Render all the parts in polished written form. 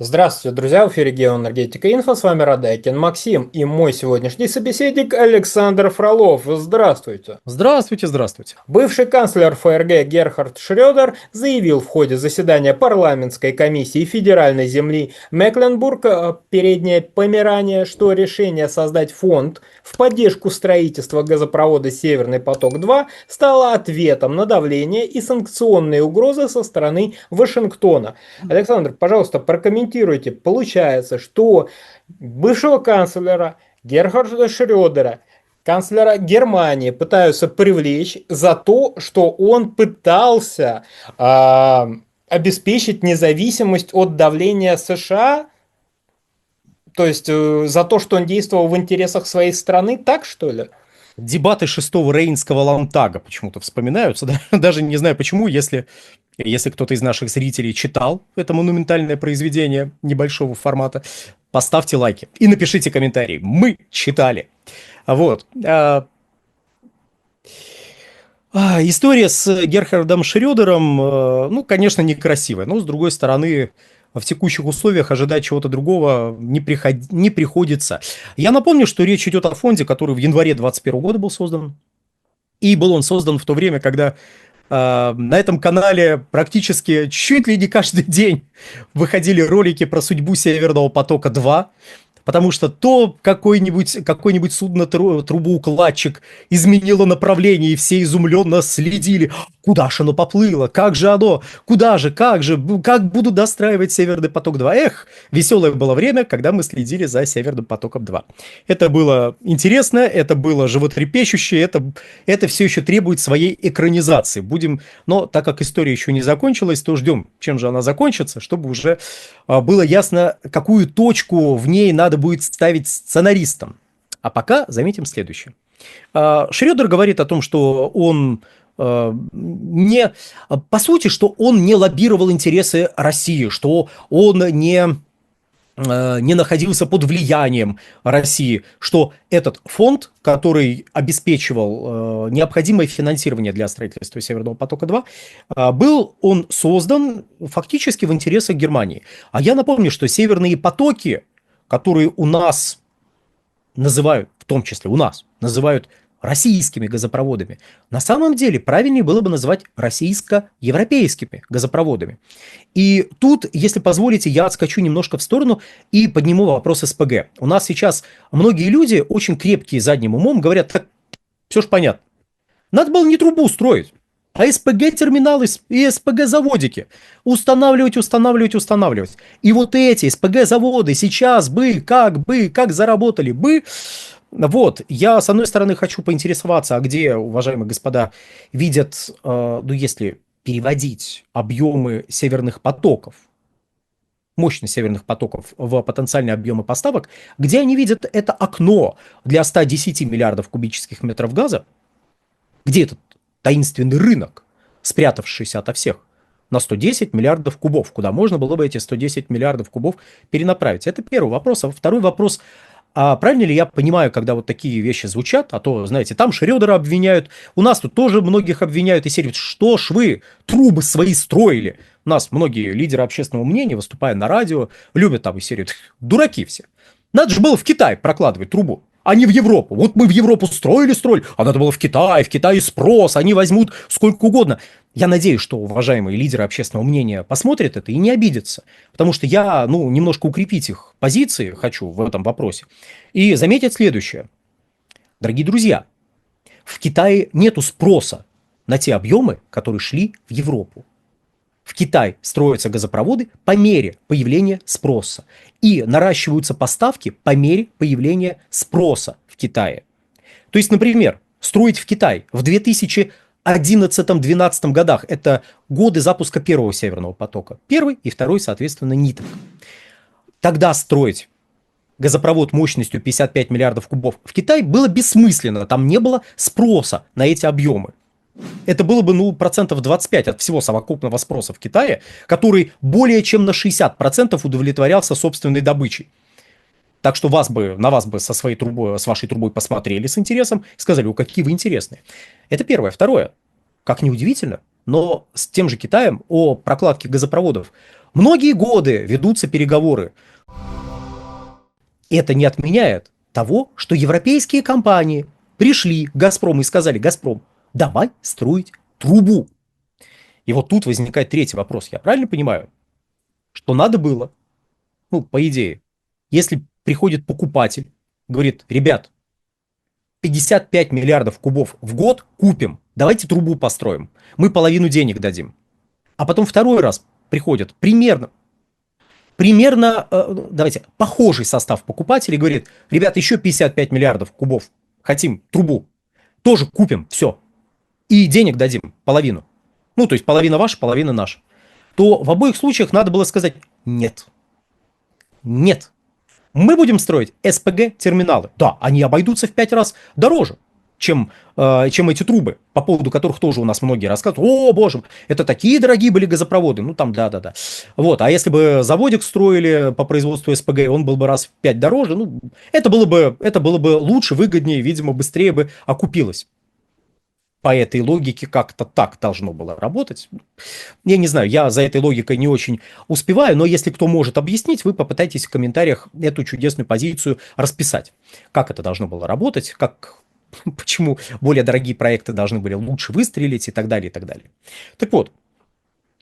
Здравствуйте, друзья! В эфире Геоэнергетика Инфо. С вами Радайкин Максим и мой сегодняшний собеседник Александр Фролов. Здравствуйте! Здравствуйте, здравствуйте. Бывший канцлер ФРГ Герхард Шрёдер заявил в ходе заседания парламентской комиссии федеральной земли Мекленбург, Передняя Померания, что решение создать фонд в поддержку строительства газопровода «Северный поток-2» стало ответом на давление и санкционные угрозы со стороны Вашингтона. Александр, пожалуйста, прокомментируйте. Получается, что бывшего канцлера Герхарда Шрёдера, канцлера Германии, пытаются привлечь за то, что он пытался обеспечить независимость от давления США, то есть за то, что он действовал в интересах своей страны, так что ли? Дебаты шестого Рейнского Лантага почему-то вспоминаются. Да? Даже не знаю почему, если кто-то из наших зрителей читал это монументальное произведение небольшого формата, поставьте лайки и напишите комментарий. Мы читали. Вот. История с Герхардом Шрёдером, ну, конечно, некрасивая, но, с другой стороны, в текущих условиях ожидать чего-то другого не приходится. Я напомню, что речь идет о фонде, который в январе 2021 года был создан. И был он создан в то время, когда на этом канале практически чуть ли не каждый день выходили ролики про судьбу Северного потока-2. Потому что то какой-нибудь судно-трубоукладчик изменило направление, и все изумленно следили. Куда же оно поплыло? Как же оно? Куда же? Как же? Как будут достраивать Северный поток-2? Эх, веселое было время, когда мы следили за Северным потоком-2. Это было интересно, это было животрепещуще, это все еще требует своей экранизации. Но так как история еще не закончилась, то ждем, чем же она закончится, чтобы уже было ясно, какую точку в ней надо будет ставить сценаристам. А пока заметим следующее. Шрёдер говорит о том, что он по сути, что он не лоббировал интересы России, что он не находился под влиянием России, что этот фонд, который обеспечивал необходимое финансирование для строительства Северного потока-2, был он создан фактически в интересах Германии. А я напомню, что северные потоки, которые у нас называют, в том числе у нас, называют российскими газопроводами, на самом деле правильнее было бы называть российско-европейскими газопроводами. И тут, если позволите, я отскочу немножко в сторону и подниму вопрос СПГ. У нас сейчас многие люди, очень крепкие задним умом, говорят, так, все же понятно, надо было не трубу строить, а СПГ-терминалы и СПГ-заводики устанавливать. И вот эти СПГ-заводы сейчас как заработали бы. Вот, я, с одной стороны, хочу поинтересоваться, а где, уважаемые господа, видят, ну, если переводить объемы северных потоков, мощность северных потоков в потенциальные объемы поставок, где они видят это окно для 110 миллиардов кубических метров газа, где этот таинственный рынок, спрятавшийся ото всех, на 110 миллиардов кубов, куда можно было бы эти 110 миллиардов кубов перенаправить. Это первый вопрос. А второй вопрос: а правильно ли я понимаю, когда вот такие вещи звучат, а то, знаете, там Шрёдера обвиняют, у нас тут тоже многих обвиняют и серии, что ж вы трубы свои строили. У нас многие лидеры общественного мнения, выступая на радио, любят там и серию, дураки все. Надо же было в Китай прокладывать трубу, а не в Европу. Вот мы в Европу строили, а надо было в Китае спрос, они возьмут сколько угодно. Я надеюсь, что уважаемые лидеры общественного мнения посмотрят это и не обидятся, потому что я, немножко укрепить их позиции хочу в этом вопросе. И заметить следующее. Дорогие друзья, в Китае нету спроса на те объемы, которые шли в Европу. В Китай строятся газопроводы по мере появления спроса. И наращиваются поставки по мере появления спроса в Китае. То есть, например, строить в Китай в 2011-2012 годах, это годы запуска первого Северного потока. Первый и второй, соответственно, ниток. Тогда строить газопровод мощностью 55 миллиардов кубов в Китай было бессмысленно. Там не было спроса на эти объемы. Это было бы, процентов 25 от всего совокупного спроса в Китае, который более чем на 60% удовлетворялся собственной добычей. Так что на вас бы с вашей трубой посмотрели с интересом и сказали, какие вы интересные. Это первое. Второе. Как ни удивительно, но с тем же Китаем о прокладке газопроводов Многие годы ведутся переговоры. Это не отменяет того, что европейские компании пришли к «Газпрому» и сказали: «Газпром, давай строить трубу». И вот тут возникает третий вопрос. Я правильно понимаю, что надо было, ну, по идее, если приходит покупатель, говорит: ребят, 55 миллиардов кубов в год купим, давайте трубу построим, мы половину денег дадим. А потом второй раз приходит примерно, давайте, похожий состав покупателей, говорит: ребят, еще 55 миллиардов кубов, хотим трубу, тоже купим, все, и денег дадим, половину. Ну, то есть половина ваша, половина наша. То в обоих случаях надо было сказать: нет, нет, мы будем строить СПГ-терминалы. Да, они обойдутся в 5 раз дороже, чем эти трубы, по поводу которых тоже у нас многие рассказывают: о, боже, это такие дорогие были газопроводы. Ну, там, да-да-да. Вот, а если бы заводик строили по производству СПГ, он был бы раз в 5 дороже, ну, это было бы лучше, выгоднее, видимо, быстрее бы окупилось. По этой логике как-то так должно было работать. Я не знаю, я за этой логикой не очень успеваю, но если кто может объяснить, вы попытайтесь в комментариях эту чудесную позицию расписать. Как это должно было работать, почему более дорогие проекты должны были лучше выстрелить и так далее, и так далее. Так вот,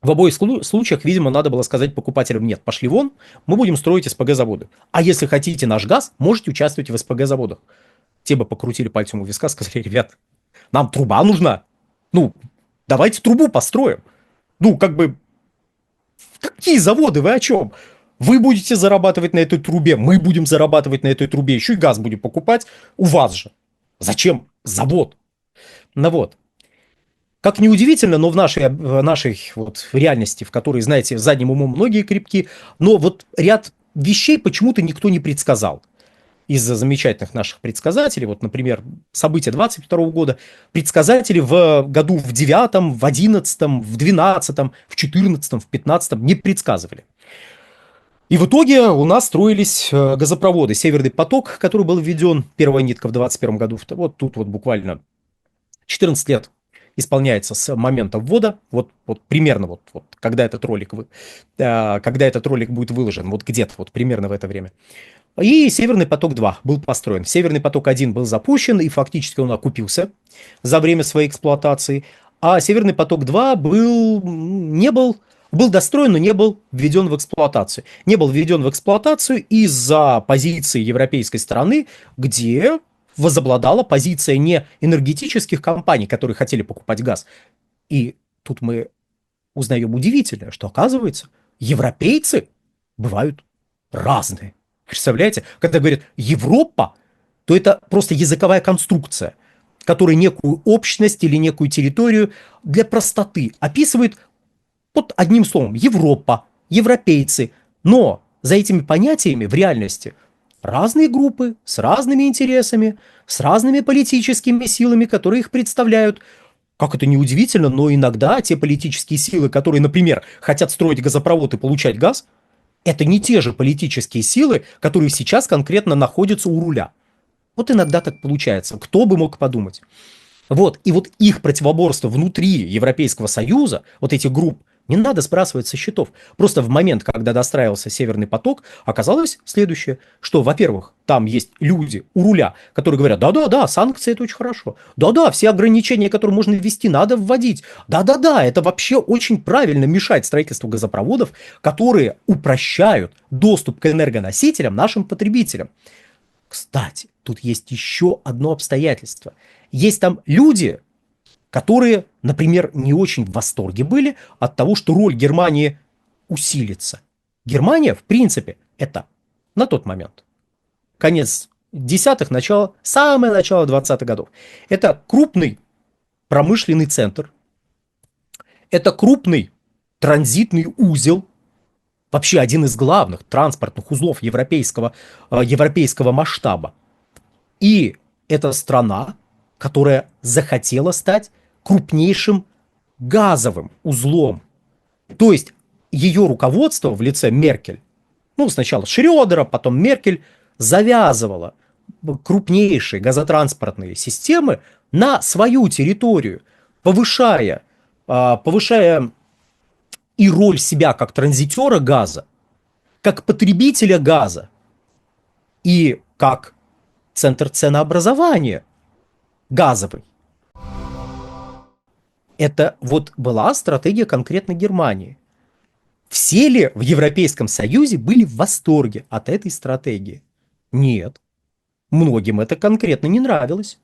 в обоих случаях, видимо, надо было сказать покупателям: нет, пошли вон, мы будем строить СПГ-заводы. А если хотите наш газ, можете участвовать в СПГ-заводах. Те бы покрутили пальцем у виска, сказали: ребят, нам труба нужна. Ну, давайте трубу построим. Ну, как бы, какие заводы, вы о чем? Вы будете зарабатывать на этой трубе, мы будем зарабатывать на этой трубе, еще и газ будем покупать у вас же. Зачем завод? Ну вот. Как ни удивительно, но в нашей вот реальности, в которой, знаете, задним умом многие крепки, но вот ряд вещей почему-то никто не предсказал. Из-за замечательных наших предсказателей, вот, например, события 22 года, предсказатели в году в 9, в 11, в 12, в 14, в 15 не предсказывали. И в итоге у нас строились газопроводы. Северный поток, который был введен, первая нитка в 21 году, вот тут вот буквально 14 лет исполняется с момента ввода, вот примерно когда этот ролик будет выложен, вот где-то вот примерно в это время. И Северный поток-2 был построен. Северный поток-1 был запущен, и фактически он окупился за время своей эксплуатации. А Северный поток-2 был достроен, но не был введен в эксплуатацию. Не был введен в эксплуатацию из-за позиции европейской стороны, где возобладала позиция не энергетических компаний, которые хотели покупать газ. И тут мы узнаем удивительное, что, оказывается, европейцы бывают разные. Представляете? Когда говорят «Европа», то это просто языковая конструкция, которая некую общность или некую территорию для простоты описывает под одним словом: Европа, европейцы. Но за этими понятиями в реальности разные группы с разными интересами, с разными политическими силами, которые их представляют. Как это ни удивительно, но иногда те политические силы, которые, например, хотят строить газопровод и получать газ, это не те же политические силы, которые сейчас конкретно находятся у руля. Вот иногда так получается. Кто бы мог подумать? Вот. И вот их противоборство внутри Европейского Союза, вот этих групп, не надо сбрасывать со счетов. Просто в момент, когда достраивался Северный поток, оказалось следующее, что, во-первых, там есть люди у руля, которые говорят: да-да-да, санкции — это очень хорошо. Да-да, все ограничения, которые можно ввести, надо вводить. Да-да-да, это вообще очень правильно мешать строительству газопроводов, которые упрощают доступ к энергоносителям нашим потребителям. Кстати, тут есть еще одно обстоятельство. Есть там люди, которые, например, не очень в восторге были от того, что роль Германии усилится. Германия, в принципе, это на тот момент конец 10-х, самое начало 20-х годов. Это крупный промышленный центр, это крупный транзитный узел, вообще один из главных транспортных узлов европейского масштаба. И это страна, которая захотела стать крупнейшим газовым узлом. То есть ее руководство в лице Меркель, ну, сначала Шрёдера, потом Меркель, завязывала крупнейшие газотранспортные системы на свою территорию, повышая и роль себя как транзитера газа, как потребителя газа и как центр ценообразования газовый. Это вот была стратегия конкретно Германии. Все ли в Европейском Союзе были в восторге от этой стратегии? Нет. Многим это конкретно не нравилось.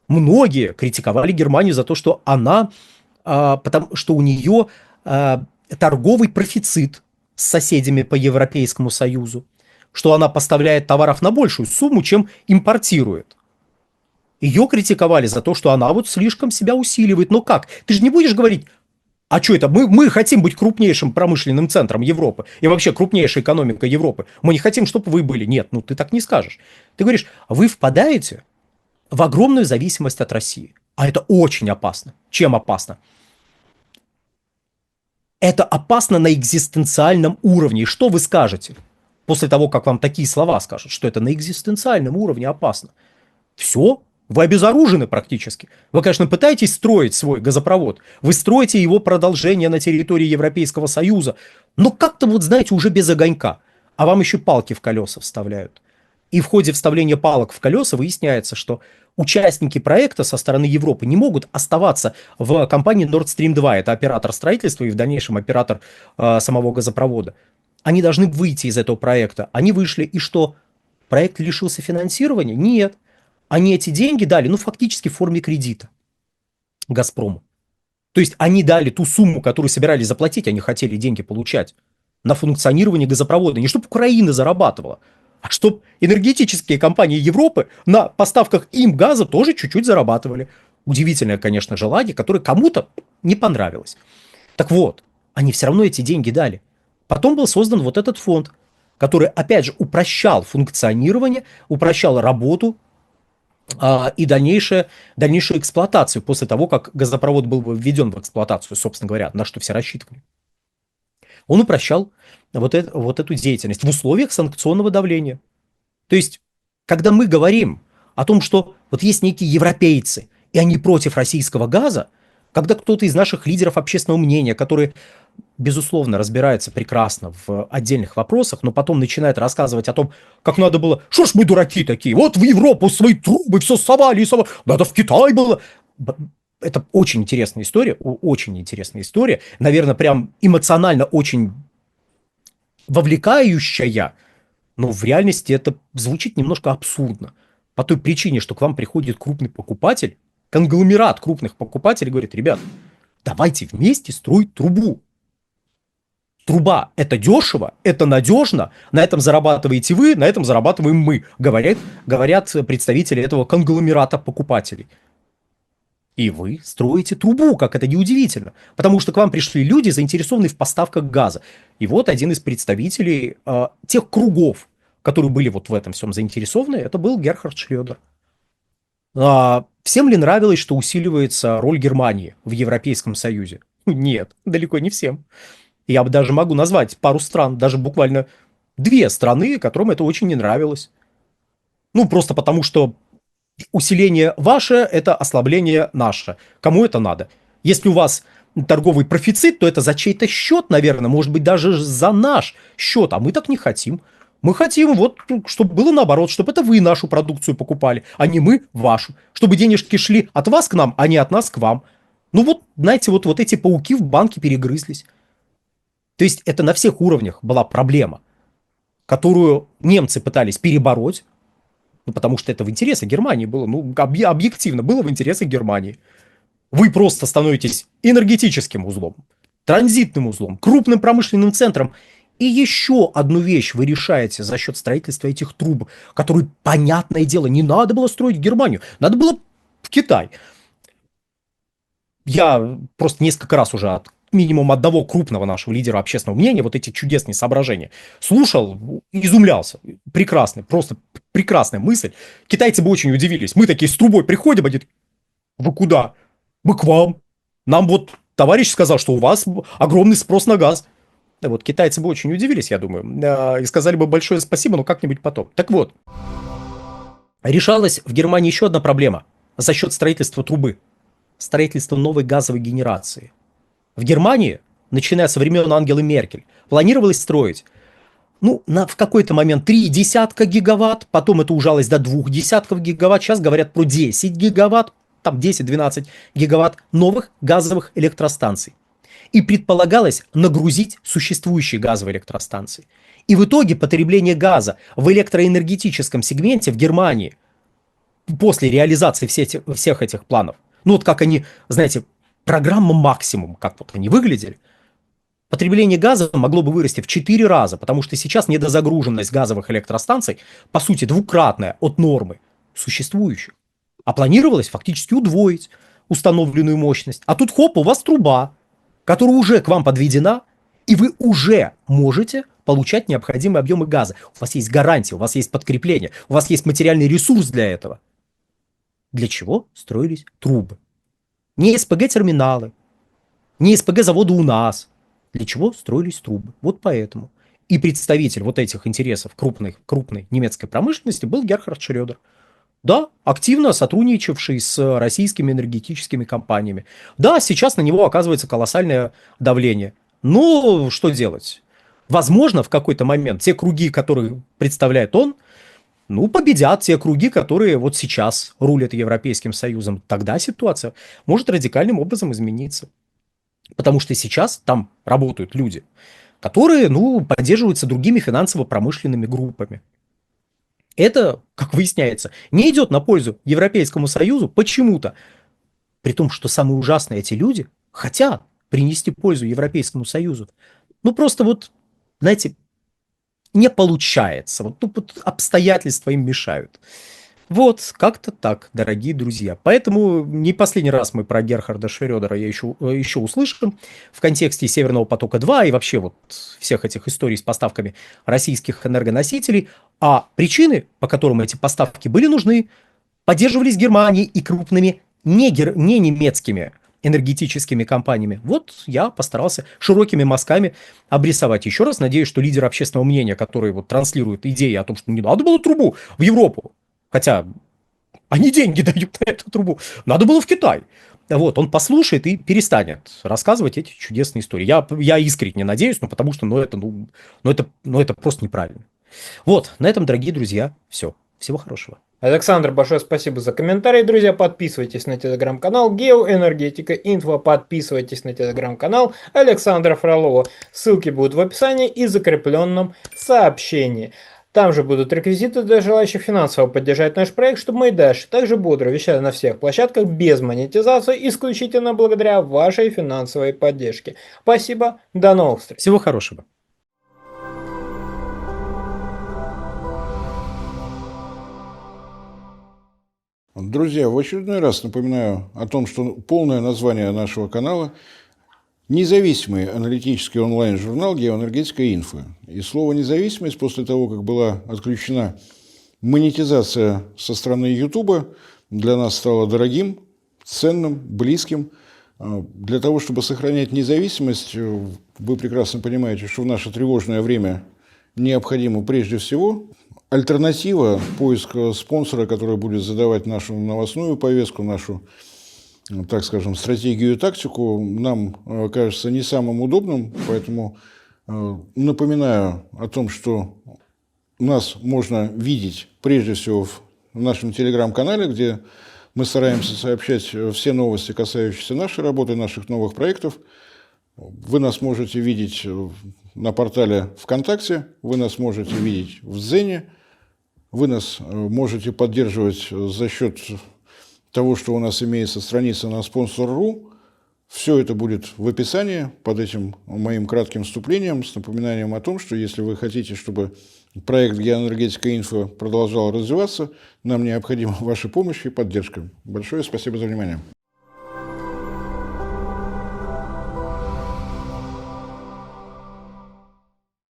Многие критиковали Германию за то, что она, потому что у нее торговый профицит с соседями по Европейскому Союзу, что она поставляет товаров на большую сумму, чем импортирует. Ее критиковали за то, что она вот слишком себя усиливает. Но как? Ты же не будешь говорить, а что это? Мы хотим быть крупнейшим промышленным центром Европы и вообще крупнейшей экономикой Европы. Мы не хотим, чтобы вы были. Нет, ну ты так не скажешь. Ты говоришь, вы впадаете в огромную зависимость от России. А это очень опасно. Чем опасно? Это опасно на экзистенциальном уровне. И что вы скажете после того, как вам такие слова скажут, что это на экзистенциальном уровне опасно? Все, вы обезоружены практически. Вы, конечно, пытаетесь строить свой газопровод. Вы строите его продолжение на территории Европейского Союза. Но как-то вот, знаете, уже без огонька. А вам еще палки в колеса вставляют. И в ходе вставления палок в колеса выясняется, что участники проекта со стороны Европы не могут оставаться в компании Nord Stream 2. Это оператор строительства и в дальнейшем оператор самого газопровода. Они должны выйти из этого проекта. Они вышли, и что? Проект лишился финансирования? Нет. Они эти деньги дали, ну, фактически в форме кредита Газпрому. То есть они дали ту сумму, которую собирались заплатить, они хотели деньги получать на функционирование газопровода. Не чтобы Украина зарабатывала, а чтобы энергетические компании Европы на поставках им газа тоже чуть-чуть зарабатывали. Удивительное, конечно, желание, которое кому-то не понравилось. Так вот, они все равно эти деньги дали. Потом был создан вот этот фонд, который, опять же, упрощал функционирование, упрощал работу и дальнейшую эксплуатацию после того, как газопровод был введен в эксплуатацию, собственно говоря, на что все рассчитывали. Он упрощал вот эту деятельность в условиях санкционного давления. То есть, когда мы говорим о том, что вот есть некие европейцы, и они против российского газа, когда кто-то из наших лидеров общественного мнения, которые, безусловно, разбираются прекрасно в отдельных вопросах, но потом начинает рассказывать о том, как надо было, что ж мы дураки такие, вот в Европу свои трубы все совали и совали, надо в Китай было. Это очень интересная история, наверное, прям эмоционально очень вовлекающая, но в реальности это звучит немножко абсурдно. По той причине, что к вам приходит крупный покупатель, конгломерат крупных покупателей, говорит, ребят, давайте вместе строить трубу. Труба – это дешево, это надежно, на этом зарабатываете вы, на этом зарабатываем мы, говорят представители этого конгломерата покупателей. И вы строите трубу, как это неудивительно, потому что к вам пришли люди, заинтересованные в поставках газа. И вот один из представителей тех кругов, которые были вот в этом всем заинтересованы, это был Герхард Шредер. Всем ли нравилось, что усиливается роль Германии в Европейском Союзе? Нет, далеко не всем. Я бы даже могу назвать пару стран, даже буквально 2 страны, которым это очень не нравилось. Ну, просто потому что усиление ваше – это ослабление наше. Кому это надо? Если у вас торговый профицит, то это за чей-то счет, наверное, может быть, даже за наш счет, а мы так не хотим. Мы хотим, вот, чтобы было наоборот, чтобы это вы нашу продукцию покупали, а не мы вашу. Чтобы денежки шли от вас к нам, а не от нас к вам. Ну вот, знаете, вот эти пауки в банке перегрызлись. То есть это на всех уровнях была проблема, которую немцы пытались перебороть, ну, потому что это в интересах Германии было, ну, объективно было в интересах Германии. Вы просто становитесь энергетическим узлом, транзитным узлом, крупным промышленным центром. И еще одну вещь вы решаете за счет строительства этих труб, которые, понятное дело, не надо было строить в Германию, надо было в Китай. Я просто несколько раз уже от минимум одного крупного нашего лидера общественного мнения вот эти чудесные соображения слушал, изумлялся. Прекрасный, просто прекрасная мысль. Китайцы бы очень удивились. Мы такие с трубой приходим, они такие, вы куда? Мы к вам. Нам вот товарищ сказал, что у вас огромный спрос на газ. Да вот китайцы бы очень удивились, я думаю, и сказали бы большое спасибо, но как-нибудь потом. Так вот, решалась в Германии еще одна проблема за счет строительства трубы. Строительство новой газовой генерации. В Германии начиная со времен Ангелы Меркель, планировалось строить, ну, в какой-то момент 3 десятка гигаватт, потом это ужалось до 2 десятков гигаватт, сейчас говорят про 10 гигаватт, там 10-12 гигаватт новых газовых электростанций. И предполагалось нагрузить существующие газовые электростанции. И в итоге потребление газа в электроэнергетическом сегменте в Германии после реализации всех этих планов, ну вот как они, знаете, программа максимум, как вот они выглядели, потребление газа могло бы вырасти в 4 раза, потому что сейчас недозагруженность газовых электростанций, по сути, двукратная от нормы существующих. А планировалось фактически удвоить установленную мощность. А тут хоп, у вас труба, которая уже к вам подведена, и вы уже можете получать необходимые объемы газа. У вас есть гарантия, у вас есть подкрепление, у вас есть материальный ресурс для этого. Для чего строились трубы? Не СПГ-терминалы, не СПГ-заводы у нас. Для чего строились трубы? Вот поэтому. И представитель вот этих интересов крупной немецкой промышленности был Герхард Шрёдер. Да, активно сотрудничавший с российскими энергетическими компаниями. Да, сейчас на него оказывается колоссальное давление. Но что делать? Возможно, в какой-то момент те круги, которые представляет он, ну, победят те круги, которые вот сейчас рулят Европейским Союзом. Тогда ситуация может радикальным образом измениться. Потому что сейчас там работают люди, которые, ну, поддерживаются другими финансово-промышленными группами. Это, как выясняется, не идет на пользу Европейскому Союзу почему-то. При том, что самое ужасное, эти люди хотят принести пользу Европейскому Союзу. Ну, просто вот, знаете, не получается. Вот обстоятельства им мешают. Вот, как-то так, дорогие друзья. Поэтому не последний раз мы про Герхарда Шрёдера еще услышим в контексте Северного потока-2 и вообще вот всех этих историй с поставками российских энергоносителей. А причины, по которым эти поставки были нужны, поддерживались Германией и крупными не немецкими энергетическими компаниями. Вот я постарался широкими мазками обрисовать. Еще раз надеюсь, что лидер общественного мнения, который вот транслирует идеи о том, что не надо было трубу в Европу, хотя они деньги дают на эту трубу. Надо было в Китай. Вот, он послушает и перестанет рассказывать эти чудесные истории. Я искренне надеюсь, но потому что это просто неправильно. Вот, на этом, дорогие друзья, все. Всего хорошего. Александр, большое спасибо за комментарий, друзья. Подписывайтесь на телеграм-канал Геоэнергетика Инфо. Подписывайтесь на телеграм-канал Александра Фролова. Ссылки будут в описании и закрепленном сообщении. Там же будут реквизиты для желающих финансово поддержать наш проект, чтобы мы и дальше также бодро вещали на всех площадках без монетизации, исключительно благодаря вашей финансовой поддержке. Спасибо, до новых встреч. Всего хорошего. Друзья, в очередной раз напоминаю о том, что полное название нашего канала – независимый аналитический онлайн-журнал «Геоэнергетика Инфо». И слово «независимость» после того, как была отключена монетизация со стороны Ютуба, для нас стало дорогим, ценным, близким. Для того, чтобы сохранять независимость, вы прекрасно понимаете, что в наше тревожное время необходимо прежде всего альтернатива, поиск спонсора, который будет задавать нашу новостную повестку, нашу, так скажем, стратегию и тактику, нам кажется не самым удобным. Поэтому напоминаю о том, что нас можно видеть прежде всего в нашем телеграм-канале, где мы стараемся сообщать все новости, касающиеся нашей работы, наших новых проектов. Вы нас можете видеть на портале ВКонтакте, вы нас можете видеть в Дзене, вы нас можете поддерживать за счет того, что у нас имеется страница на Sponsor.ru. Все это будет в описании под этим моим кратким вступлением с напоминанием о том, что если вы хотите, чтобы проект «Геоэнергетика Инфо» продолжал развиваться, нам необходима ваша помощь и поддержка. Большое спасибо за внимание.